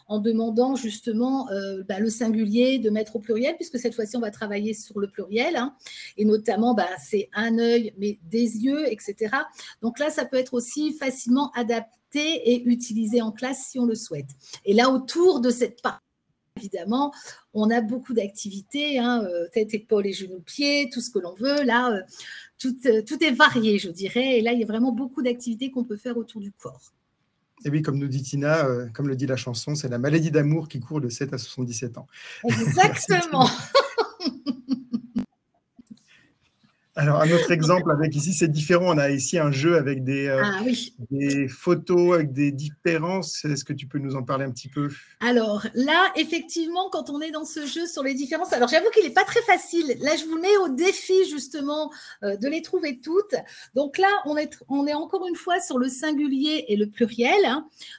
en demandant justement le singulier de mettre au pluriel, puisque cette fois-ci, on va travailler sur le pluriel, et notamment, c'est un œil, mais des yeux, etc. Donc là, ça peut être aussi facilement adapté et utilisé en classe si on le souhaite. Et là, autour de cette partie, évidemment, on a beaucoup d'activités, tête, épaules et genoux, pieds, tout ce que l'on veut. Là, tout est varié, je dirais. Et là, il y a vraiment beaucoup d'activités qu'on peut faire autour du corps. Et oui, comme nous dit Tina, comme le dit la chanson, c'est la maladie d'amour qui court de 7 à 77 ans. Exactement. Alors, un autre exemple avec ici, c'est différent. On a ici un jeu avec des photos, avec des différences. Est-ce que tu peux nous en parler un petit peu? Alors là, effectivement, quand on est dans ce jeu sur les différences, alors j'avoue qu'il n'est pas très facile. Là, je vous mets au défi justement de les trouver toutes. Donc là, on est encore une fois sur le singulier et le pluriel.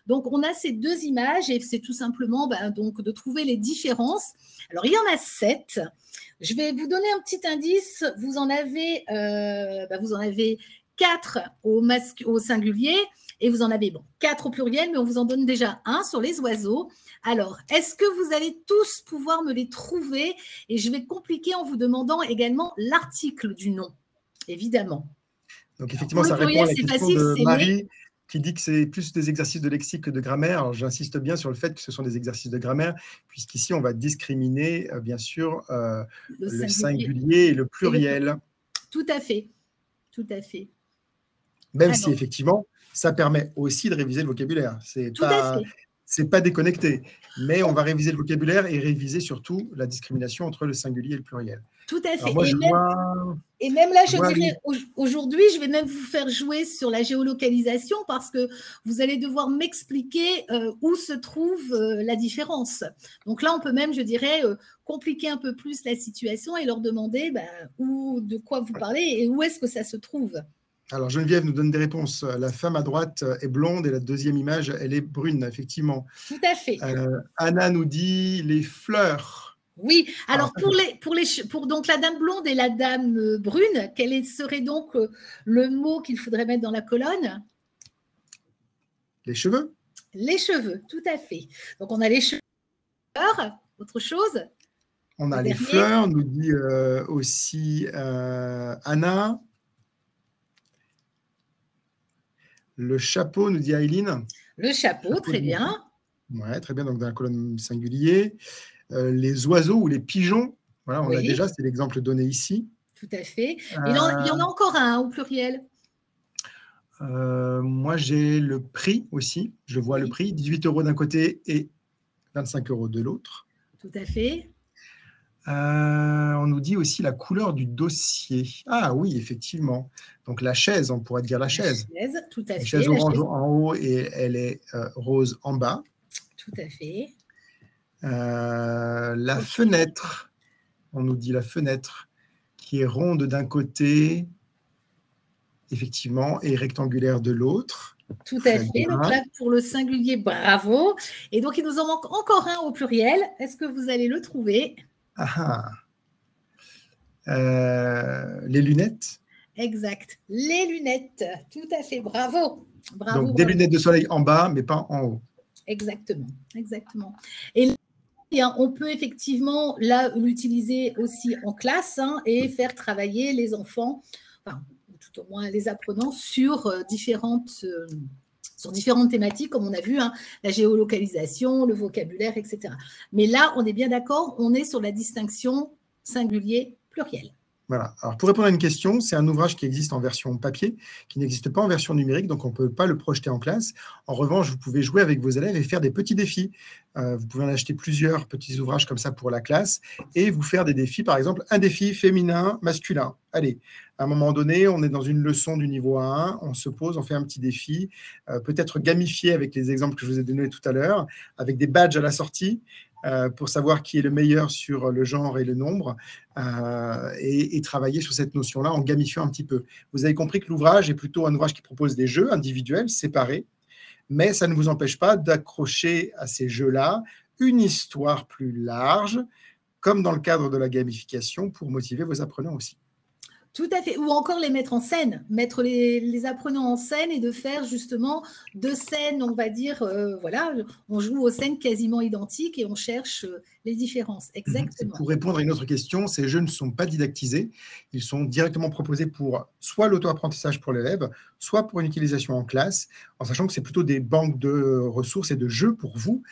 Donc, on a ces deux images et c'est tout simplement donc, de trouver les différences. Alors, il y en a 7. Je vais vous donner un petit indice. Vous en avez 4 au singulier et vous en avez 4 au pluriel, mais on vous en donne déjà un sur les oiseaux. Alors, est-ce que vous allez tous pouvoir me les trouver? Et je vais compliquer en vous demandant également l'article du nom, évidemment. Donc, effectivement, ça répond à la question de Marie, qui dit que c'est plus des exercices de lexique que de grammaire. Alors, j'insiste bien sur le fait que ce sont des exercices de grammaire, puisqu'ici, on va discriminer, bien sûr, le singulier et le pluriel. Tout à fait. Tout à fait. Même si, effectivement, ça permet aussi de réviser le vocabulaire. C'est pas déconnecté. Mais on va réviser le vocabulaire et réviser surtout la discrimination entre le singulier et le pluriel. Tout à fait. Alors moi, et même là, je dirais, aujourd'hui, je vais même vous faire jouer sur la géolocalisation parce que vous allez devoir m'expliquer où se trouve la différence. Donc là, on peut même, je dirais, compliquer un peu plus la situation et leur demander de quoi vous parlez et où est-ce que ça se trouve. Alors, Geneviève nous donne des réponses. La femme à droite est blonde et la deuxième image, elle est brune, effectivement. Tout à fait. Anna nous dit les fleurs. Oui, alors pour donc la dame blonde et la dame brune, quel serait donc le mot qu'il faudrait mettre dans la colonne? Les cheveux. Les cheveux, tout à fait. Donc on a les cheveux, autre chose? On a les fleurs, nous dit aussi Anna. Le chapeau, nous dit Aileen. Le chapeau, très bien. Ouais, très bien, donc dans la colonne singulier. Les oiseaux ou les pigeons, voilà, on a déjà, c'est l'exemple donné ici. Tout à fait. Il y en a encore un au pluriel. Moi, j'ai le prix aussi. Je vois le prix, 18 € d'un côté et 25 € de l'autre. Tout à fait. On nous dit aussi la couleur du dossier. Ah oui, effectivement. Donc la chaise, on pourrait dire la chaise. La chaise, tout à La fait. chaise orange en haut et elle est rose en bas. Tout à fait. La fenêtre, on nous dit la fenêtre, qui est ronde d'un côté, effectivement, et rectangulaire de l'autre. Tout à fait. Donc là, pour le singulier, bravo. Et donc, il nous en manque encore un au pluriel. Est-ce que vous allez le trouver? Les lunettes. Exact. Les lunettes. Tout à fait. Bravo. Bravo. Donc, des lunettes de soleil en bas, mais pas en haut. Exactement. Exactement. Et on peut effectivement là l'utiliser aussi en classe et faire travailler les enfants, enfin, tout au moins les apprenants, sur différentes thématiques, comme on a vu, la géolocalisation, le vocabulaire, etc. Mais là, on est bien d'accord, on est sur la distinction singulier-pluriel. Voilà. Alors, pour répondre à une question, c'est un ouvrage qui existe en version papier, qui n'existe pas en version numérique, donc on ne peut pas le projeter en classe. En revanche, vous pouvez jouer avec vos élèves et faire des petits défis. Vous pouvez en acheter plusieurs petits ouvrages comme ça pour la classe et vous faire des défis, par exemple, un défi féminin, masculin. Allez, à un moment donné, on est dans une leçon du niveau 1, on se pose, on fait un petit défi, peut-être gamifié avec les exemples que je vous ai donnés tout à l'heure, avec des badges à la sortie, pour savoir qui est le meilleur sur le genre et le nombre, et travailler sur cette notion-là en gamifiant un petit peu. Vous avez compris que l'ouvrage est plutôt un ouvrage qui propose des jeux individuels, séparés, mais ça ne vous empêche pas d'accrocher à ces jeux-là une histoire plus large, comme dans le cadre de la gamification, pour motiver vos apprenants aussi. Tout à fait. Ou encore les mettre en scène, mettre les apprenants en scène et de faire justement deux scènes, on va dire, voilà, on joue aux scènes quasiment identiques et on cherche les différences. Exactement. Pour répondre à une autre question, ces jeux ne sont pas didactisés, ils sont directement proposés pour soit l'auto-apprentissage pour l'élève, soit pour une utilisation en classe, en sachant que c'est plutôt des banques de ressources et de jeux pour vous,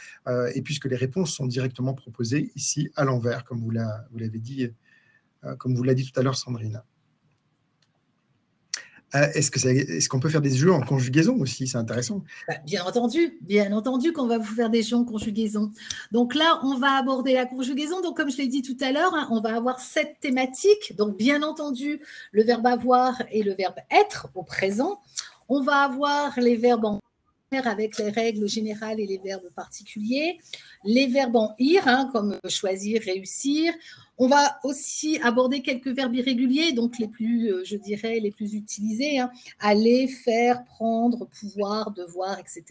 et puisque les réponses sont directement proposées ici à l'envers, comme vous l'avez dit, comme vous l'a dit tout à l'heure Sandrine. Est-ce qu'on peut faire des jeux en conjugaison aussi? C'est intéressant. Bien entendu qu'on va vous faire des jeux en conjugaison. Donc là, on va aborder la conjugaison. Donc, comme je l'ai dit tout à l'heure, on va avoir 7 thématiques. Donc, bien entendu, le verbe avoir et le verbe être au présent. On va avoir les verbes en avec les règles générales et les verbes particuliers, les verbes en ir, comme choisir, réussir. On va aussi aborder quelques verbes irréguliers, donc les plus, je dirais, les plus utilisés, aller, faire, prendre, pouvoir, devoir, etc.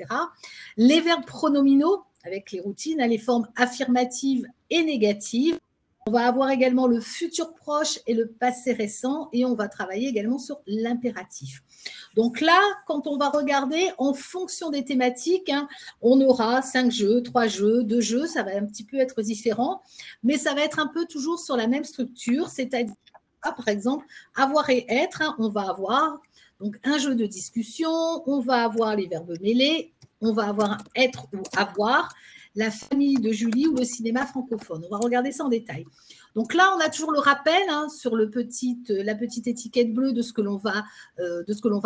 Les verbes pronominaux, avec les routines, les formes affirmatives et négatives. On va avoir également le futur proche et le passé récent et on va travailler également sur l'impératif. Donc là, quand on va regarder en fonction des thématiques, on aura 5 jeux, 3 jeux, 2 jeux, ça va un petit peu être différent, mais ça va être un peu toujours sur la même structure, c'est-à-dire, par exemple, avoir et être, on va avoir donc un jeu de discussion, on va avoir les verbes mêlés, on va avoir être ou avoir, la famille de Julie ou le cinéma francophone. On va regarder ça en détail. Donc là, on a toujours le rappel sur la petite étiquette bleue de ce que l'on va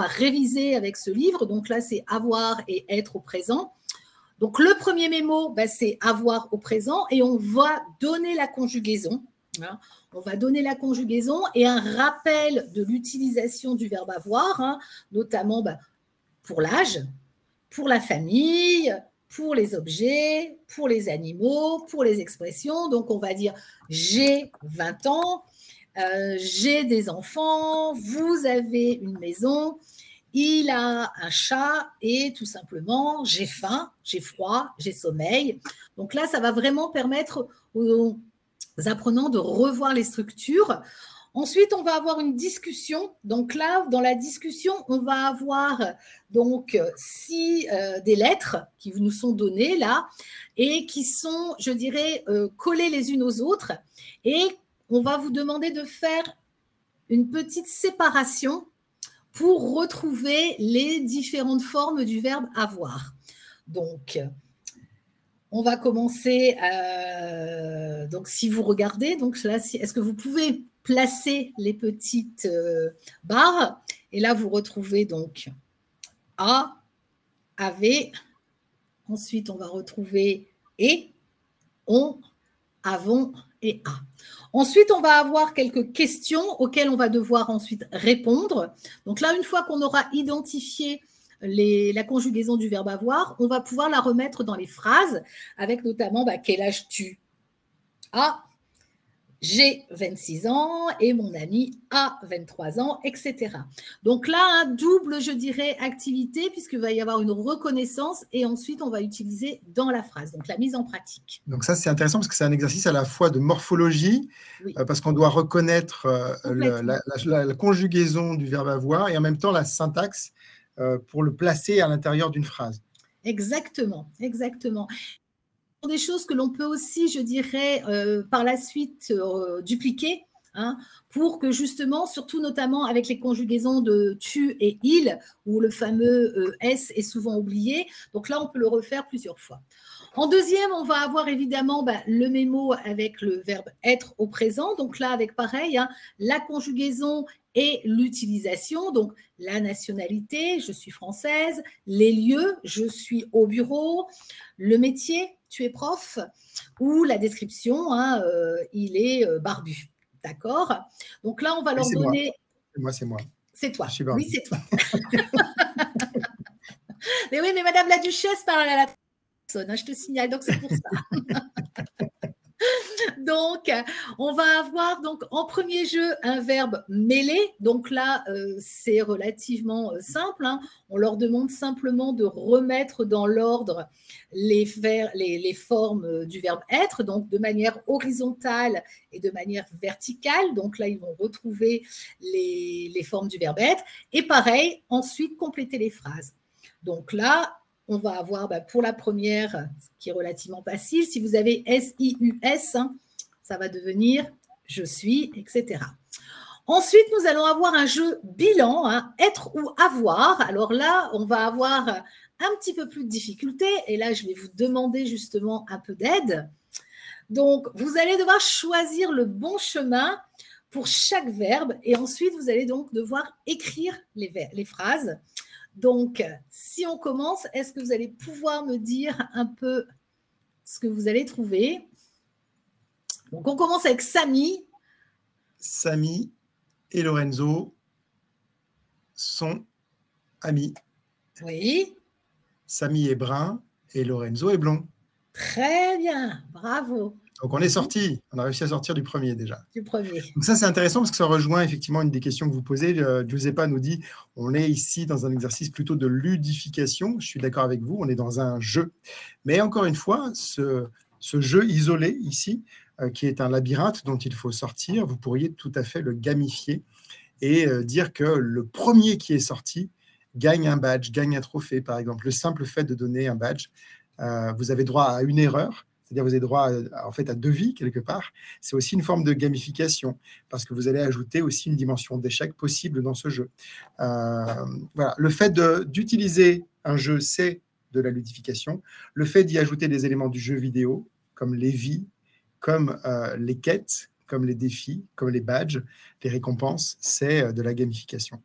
réviser avec ce livre. Donc là, c'est avoir et être au présent. Donc le premier mémo, c'est avoir au présent et on va donner la conjugaison. On va donner la conjugaison et un rappel de l'utilisation du verbe avoir, notamment pour l'âge, pour la famille, pour les objets, pour les animaux, pour les expressions. Donc, on va dire « j'ai 20 ans »,« j'ai des enfants »,« vous avez une maison »,« il a un chat » et tout simplement « j'ai faim »,« j'ai froid »,« j'ai sommeil ». Donc là, ça va vraiment permettre aux apprenants de revoir les structures. Ensuite, on va avoir une discussion. Donc là, dans la discussion, on va avoir donc des lettres qui nous sont données là et qui sont, je dirais, collées les unes aux autres. Et on va vous demander de faire une petite séparation pour retrouver les différentes formes du verbe avoir. Donc, on va commencer. Donc, si vous regardez, donc là, est-ce que vous pouvez placer les petites barres et là, vous retrouvez donc A, AV. Ensuite, on va retrouver et, on, avons et a. Ensuite, on va avoir quelques questions auxquelles on va devoir ensuite répondre. Donc là, une fois qu'on aura identifié la conjugaison du verbe avoir, on va pouvoir la remettre dans les phrases avec notamment quel âge tu as, j'ai 26 ans et mon ami a 23 ans, etc. Donc là, un double, je dirais, activité puisqu'il va y avoir une reconnaissance et ensuite on va utiliser dans la phrase, donc la mise en pratique. Donc ça, c'est intéressant parce que c'est un exercice à la fois de morphologie, oui. Parce qu'on doit reconnaître la conjugaison du verbe avoir et en même temps la syntaxe pour le placer à l'intérieur d'une phrase. Exactement, exactement. Des choses que l'on peut aussi, je dirais, par la suite dupliquer, hein, pour que justement, surtout notamment avec les conjugaisons de tu et il, où le fameux S est souvent oublié. Donc là, on peut le refaire plusieurs fois. En deuxième, on va avoir évidemment le mémo avec le verbe être au présent. Donc là, avec pareil, hein, la conjugaison et l'utilisation. Donc la nationalité, je suis française. Les lieux, je suis au bureau. Le métier, tu es prof. Ou la description, hein, il est barbu. D'accord? Donc là, on va leur donner… C'est moi. C'est toi. Oui, c'est toi. Mais oui, mais Madame la Duchesse parle à la personne, je te signale, donc c'est pour ça. Donc, on va avoir donc en premier jeu un verbe mêlé. Donc là, c'est relativement simple, hein. On leur demande simplement de remettre dans l'ordre les formes du verbe être, donc de manière horizontale et de manière verticale. Donc là, ils vont retrouver les formes du verbe être. Et pareil, ensuite, compléter les phrases. Donc là, on va avoir pour la première, qui est relativement facile, si vous avez S-I-U-S, hein, ça va devenir je suis, etc. Ensuite, nous allons avoir un jeu bilan, hein, être ou avoir. Alors là, on va avoir un petit peu plus de difficulté et là, je vais vous demander justement un peu d'aide. Donc, vous allez devoir choisir le bon chemin pour chaque verbe et ensuite, vous allez donc devoir écrire les phrases. Donc, si on commence, est-ce que vous allez pouvoir me dire un peu ce que vous allez trouver? Donc, on commence avec Samy. Samy et Lorenzo sont amis. Oui. Samy est brun et Lorenzo est blond. Très bien, bravo. Donc, on est sorti. On a réussi à sortir du premier déjà. Du premier. Donc ça, c'est intéressant parce que ça rejoint effectivement une des questions que vous posez. Giuseppa nous dit, on est ici dans un exercice plutôt de ludification. Je suis d'accord avec vous, on est dans un jeu. Mais encore une fois, ce jeu isolé ici, qui est un labyrinthe dont il faut sortir, vous pourriez tout à fait le gamifier et dire que le premier qui est sorti gagne un badge, gagne un trophée, par exemple. Le simple fait de donner un badge, vous avez droit à une erreur, c'est-à-dire vous avez droit en fait à 2 vies quelque part. C'est aussi une forme de gamification parce que vous allez ajouter aussi une dimension d'échec possible dans ce jeu. Voilà. Le fait d'utiliser un jeu, c'est de la ludification. Le fait d'y ajouter des éléments du jeu vidéo, comme les vies, comme les quêtes, comme les défis, comme les badges, les récompenses, c'est de la gamification.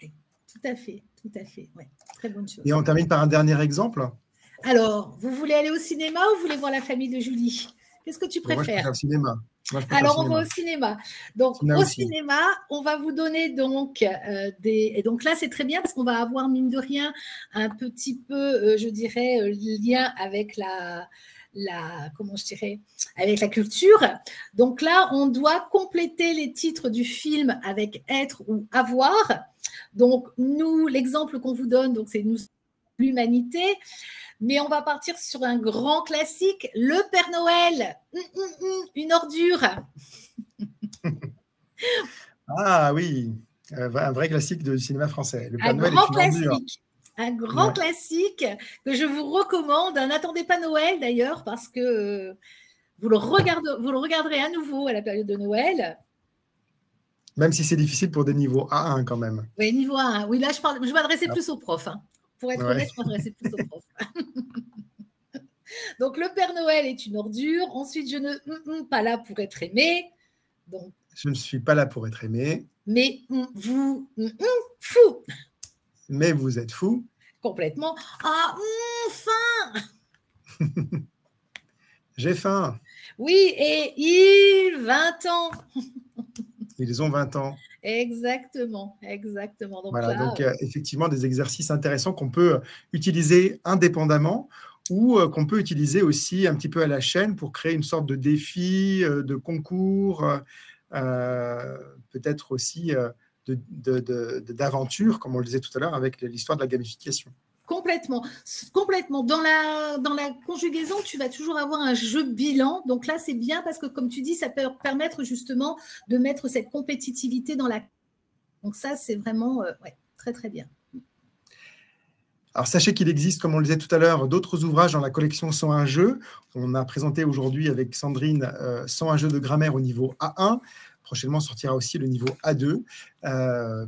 Tout à fait, tout à fait. Ouais, très bonne chose. Et on termine par un dernier exemple. Alors, vous voulez aller au cinéma ou vous voulez voir la famille de Julie? Qu'est-ce que tu préfères? Moi, je préfère le cinéma. Alors, on va au cinéma. Donc, au cinéma, on va vous donner donc Et donc là, c'est très bien parce qu'on va avoir, mine de rien, un petit peu, je dirais, lien avec comment je dirais, avec la culture. Donc là, on doit compléter les titres du film avec être ou avoir. Donc, nous, l'exemple qu'on vous donne, donc c'est nous, l'humanité. Mais on va partir sur un grand classique, le Père Noël, une ordure. Ah oui, un vrai classique du cinéma français. Le Père Noël est une ordure. Un grand classique que je vous recommande. N'attendez pas Noël d'ailleurs parce que vous le regarderez à nouveau à la période de Noël. Même si c'est difficile pour des niveaux A1 quand même. Oui, niveau A1. Oui, là, je m'adressais plus aux profs. Hein. Pour être honnête, je m'adressais plus aux profs. Donc, le Père Noël est une ordure. Ensuite, je ne pas là pour être aimé. Donc, je ne suis pas là pour être aimé. Mais vous, fou. Mais vous êtes fou. Complètement. Ah, faim. J'ai faim. Oui, et ils, 20 ans. Ils ont 20 ans. Exactement, exactement. Donc Voilà, là, donc effectivement, des exercices intéressants qu'on peut utiliser indépendamment ou qu'on peut utiliser aussi un petit peu à la chaîne pour créer une sorte de défi, de concours, peut-être aussi d'aventure, comme on le disait tout à l'heure, avec l'histoire de la gamification. complètement, complètement. Dans la conjugaison, tu vas toujours avoir un jeu bilan. Donc là, c'est bien parce que, comme tu dis, ça peut permettre justement de mettre cette compétitivité dans la... Donc ça, c'est vraiment ouais, très, très bien. Alors, sachez qu'il existe, comme on le disait tout à l'heure, d'autres ouvrages dans la collection 101 jeux. On a présenté aujourd'hui avec Sandrine 101 jeux de grammaire au niveau A1. Prochainement sortira aussi le niveau A2.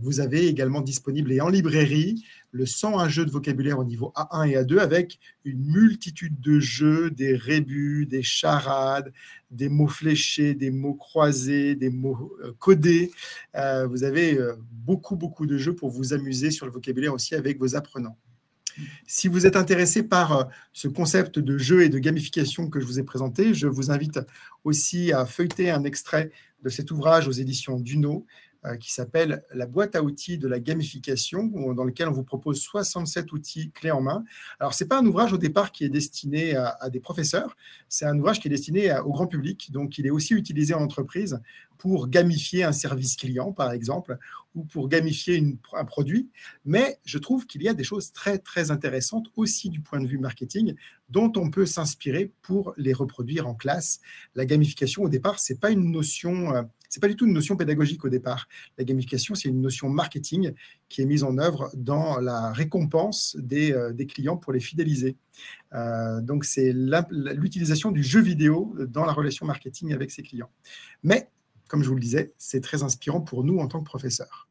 Vous avez également disponible et en librairie le 101 jeux de vocabulaire au niveau A1 et A2 avec une multitude de jeux, des rébus, des charades, des mots fléchés, des mots croisés, des mots codés. Vous avez beaucoup de jeux pour vous amuser sur le vocabulaire aussi avec vos apprenants. Si vous êtes intéressé par ce concept de jeu et de gamification que je vous ai présenté, je vous invite aussi à feuilleter un extrait de cet ouvrage aux éditions Duno qui s'appelle « La boîte à outils de la gamification », dans lequel on vous propose 67 outils clés en main. Alors, ce n'est pas un ouvrage au départ qui est destiné à des professeurs, c'est un ouvrage qui est destiné au grand public, donc il est aussi utilisé en entreprise pour gamifier un service client, par exemple, ou pour gamifier un produit. Mais je trouve qu'il y a des choses très, très intéressantes aussi du point de vue marketing dont on peut s'inspirer pour les reproduire en classe. La gamification, au départ, ce n'est pas une notion... c'est pas du tout une notion pédagogique au départ. La gamification, c'est une notion marketing qui est mise en œuvre dans la récompense des clients pour les fidéliser. Donc, c'est l'utilisation du jeu vidéo dans la relation marketing avec ses clients. Mais, comme je vous le disais, c'est très inspirant pour nous en tant que professeurs.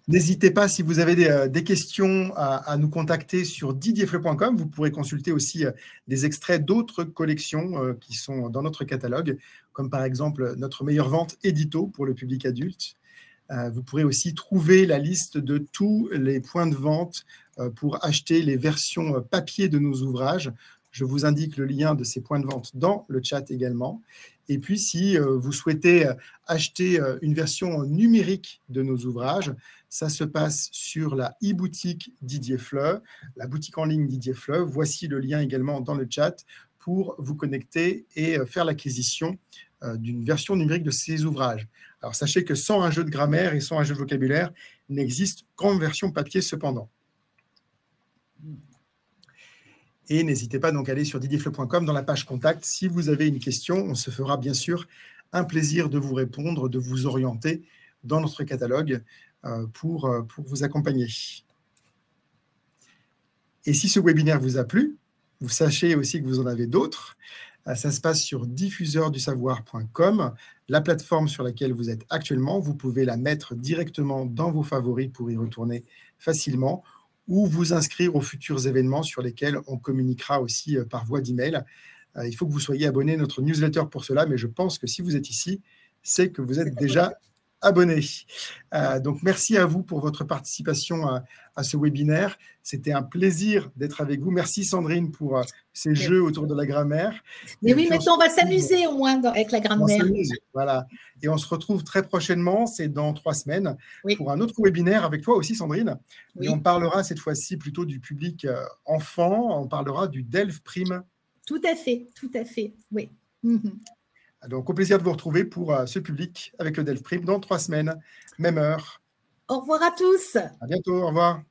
N'hésitez pas, si vous avez des questions, à nous contacter sur didierfleu.com. Vous pourrez consulter aussi des extraits d'autres collections qui sont dans notre catalogue, comme par exemple notre meilleure vente édito pour le public adulte. Vous pourrez aussi trouver la liste de tous les points de vente pour acheter les versions papier de nos ouvrages. Je vous indique le lien de ces points de vente dans le chat également. Et puis, si vous souhaitez acheter une version numérique de nos ouvrages, ça se passe sur la e-boutique Didier Fleu, la boutique en ligne Didier Fleu. Voici le lien également dans le chat pour vous connecter et faire l'acquisition d'une version numérique de ces ouvrages. Alors, sachez que 101 jeux de grammaire et 101 jeux de vocabulaire n'existent qu'en version papier cependant. Et n'hésitez pas donc à aller sur didierfleu.com dans la page contact. Si vous avez une question, on se fera bien sûr un plaisir de vous répondre, de vous orienter dans notre catalogue pour vous accompagner. Et si ce webinaire vous a plu, vous sachez aussi que vous en avez d'autres. Ça se passe sur diffuseurdusavoir.com, la plateforme sur laquelle vous êtes actuellement. Vous pouvez la mettre directement dans vos favoris pour y retourner facilement, ou vous inscrire aux futurs événements sur lesquels on communiquera aussi par voie d'email. Il faut que vous soyez abonné à notre newsletter pour cela, mais je pense que si vous êtes ici, c'est que vous êtes déjà abonné. Donc, merci à vous pour votre participation à ce webinaire. C'était un plaisir d'être avec vous. Merci Sandrine pour ces jeux autour de la grammaire. Mais oui, maintenant, on va s'amuser au moins avec la grammaire. Voilà. Et on se retrouve très prochainement, c'est dans 3 semaines, pour un autre webinaire avec toi aussi, Sandrine. Oui. Et on parlera cette fois-ci plutôt du public enfant, on parlera du DELF Prime. Tout à fait, oui. Donc, au plaisir de vous retrouver pour ce public avec le DELF Prime dans 3 semaines, même heure. Au revoir à tous. À bientôt, au revoir.